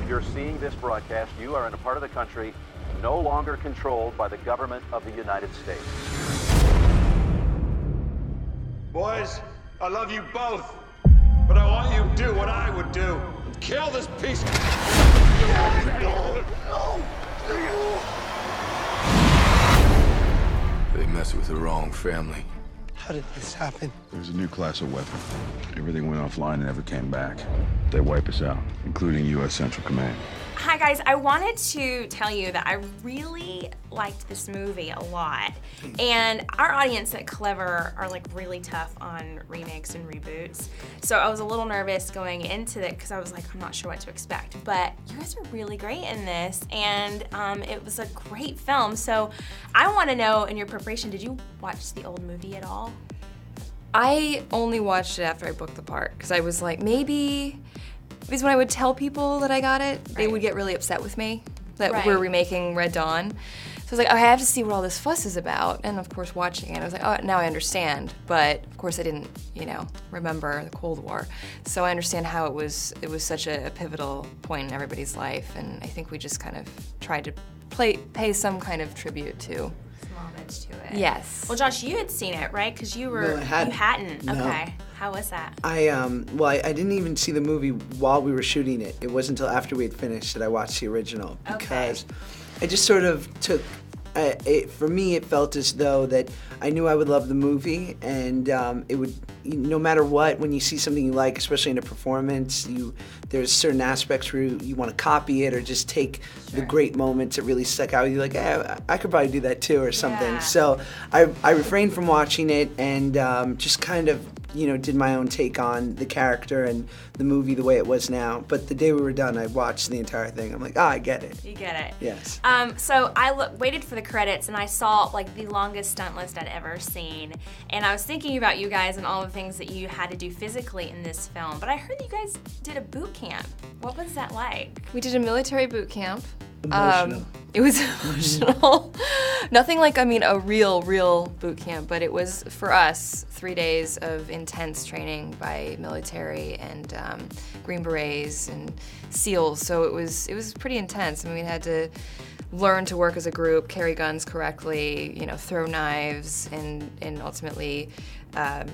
If you're seeing this broadcast, you are in a part of the country no longer controlled by the government of the United States. Boys, I love you both, but I want you to do what I would do. Kill this piece of... They messed with the wrong family. How did this happen? There's a new class of weapon. Everything went offline and never came back. They wipe us out, including U.S. Central Command. Hi guys, I wanted to tell you that I really liked this movie a lot. And our audience at Clever are like really tough on remakes and reboots. So I was a little nervous going into it because I was like, I'm not sure what to expect. But you guys are really great in this, and it was a great film. So I want to know, in your preparation, did you watch the old movie at all? I only watched it after I booked the part because I was like, maybe, because when I would tell people that I got it, they would get really upset with me that we're remaking Red Dawn. So I was like, oh, I have to see what all this fuss is about. And of course, watching it, I was like, oh, now I understand. But of course, I didn't, remember the Cold War. So I understand how it was such a pivotal point in everybody's life. And I think we just kind of tried to pay some kind of tribute to. Homage to it. Yes. Well, Josh, you had seen it, right? Because you were, No, I hadn't. You hadn't. No. Okay. How was that? I didn't even see the movie while we were shooting it. It wasn't until after we had finished that I watched the original, because I just sort of took, for me it felt as though that I knew I would love the movie, and it would, no matter what, when you see something you like, especially in a performance, there's certain aspects where you want to copy it or just take the great moments that really stuck out. You're like, I could probably do that too or something. Yeah. So I refrained from watching it and just kind of, did my own take on the character and the movie the way it was now. But the day we were done, I watched the entire thing. I'm like, I get it. You get it. Yes. So I waited for the credits, and I saw like the longest stunt list I'd ever seen. And I was thinking about you guys and all the things that you had to do physically in this film. But I heard that you guys did a boot camp. What was that like? We did a military boot camp. Emotional. It was emotional. Nothing like, a real boot camp, but it was, for us, 3 days of intense training by military and Green Berets and SEALs, so it was pretty intense. We had to learn to work as a group, carry guns correctly, throw knives, and ultimately kind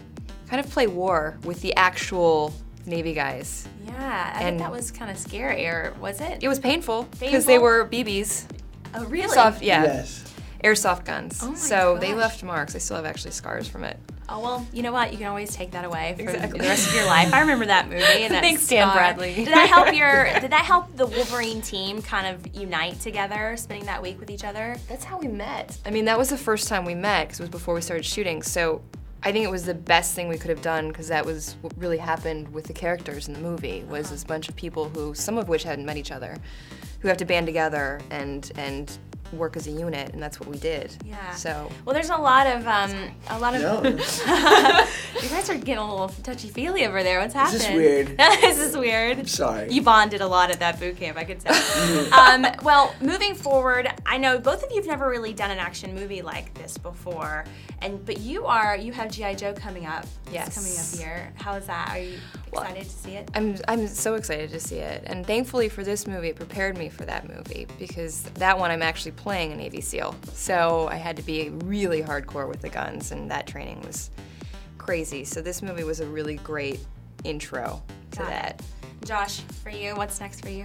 of play war with the actual Navy guys. Yeah, I think that was kind of scary, or was it? It was painful because they were BBs. Oh, really? Soft, yeah. Yes. Airsoft guns. Oh my so gosh. they left marks. I still have actually scars from it. Oh, well, you know what? You can always take that away for the rest of your life. I remember that movie. And that Thanks, Dan scar. Bradley. Did that help the Wolverine team kind of unite together, spending that week with each other? That's how we met. That was the first time we met because it was before we started shooting. So I think it was the best thing we could have done because that was what really happened with the characters in the movie, was this bunch of people who, some of which hadn't met each other, who have to band together and work as a unit, and that's what we did. Yeah. So. Well, there's a lot of. No. You guys are getting a little touchy-feely over there. What's happening? Is this weird? Is this weird? I'm sorry. You bonded a lot at that boot camp, I could tell. Well, moving forward, I know both of you have never really done an action movie like this before, but you have G.I. Joe coming up. Yes. It's coming up here. How is that? Are you excited to see it? I'm so excited to see it, and thankfully for this movie, it prepared me for that movie, because that one I'm actually playing a Navy SEAL, so I had to be really hardcore with the guns, and that training was crazy. So this movie was a really great intro to that. Josh, for you, what's next for you?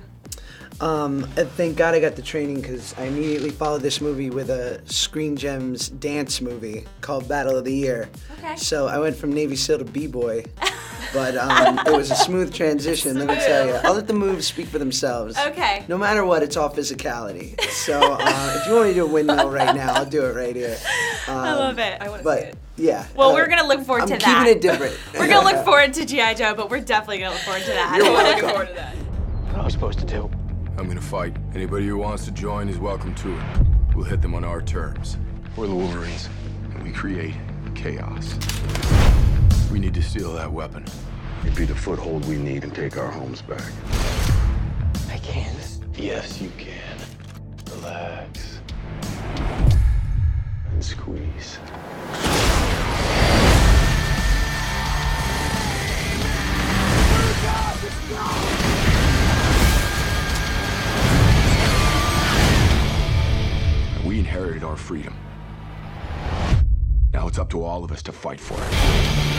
Thank God I got the training, because I immediately followed this movie with a Screen Gems dance movie called Battle of the Year. Okay. So I went from Navy SEAL to B-Boy, but it was a smooth transition, let me tell you. I'll let the moves speak for themselves. Okay. No matter what, it's all physicality. So if you want me to do a windmill right now, I'll do it right here. I love it. I want to see it. Yeah. Well, we're going to look forward to that. I'm keeping it different. We're going to look forward to G.I. Joe, but we're definitely going to look forward to that. You're We're looking forward to that. What am I supposed to do? I'm gonna fight. Anybody who wants to join is welcome to it. We'll hit them on our terms. We're the Wolverines, and we create chaos. We need to steal that weapon. It'd be the foothold we need and take our homes back. I can't. Yes, you can. Relax. And squeeze. inherited our freedom. Now it's up to all of us to fight for it.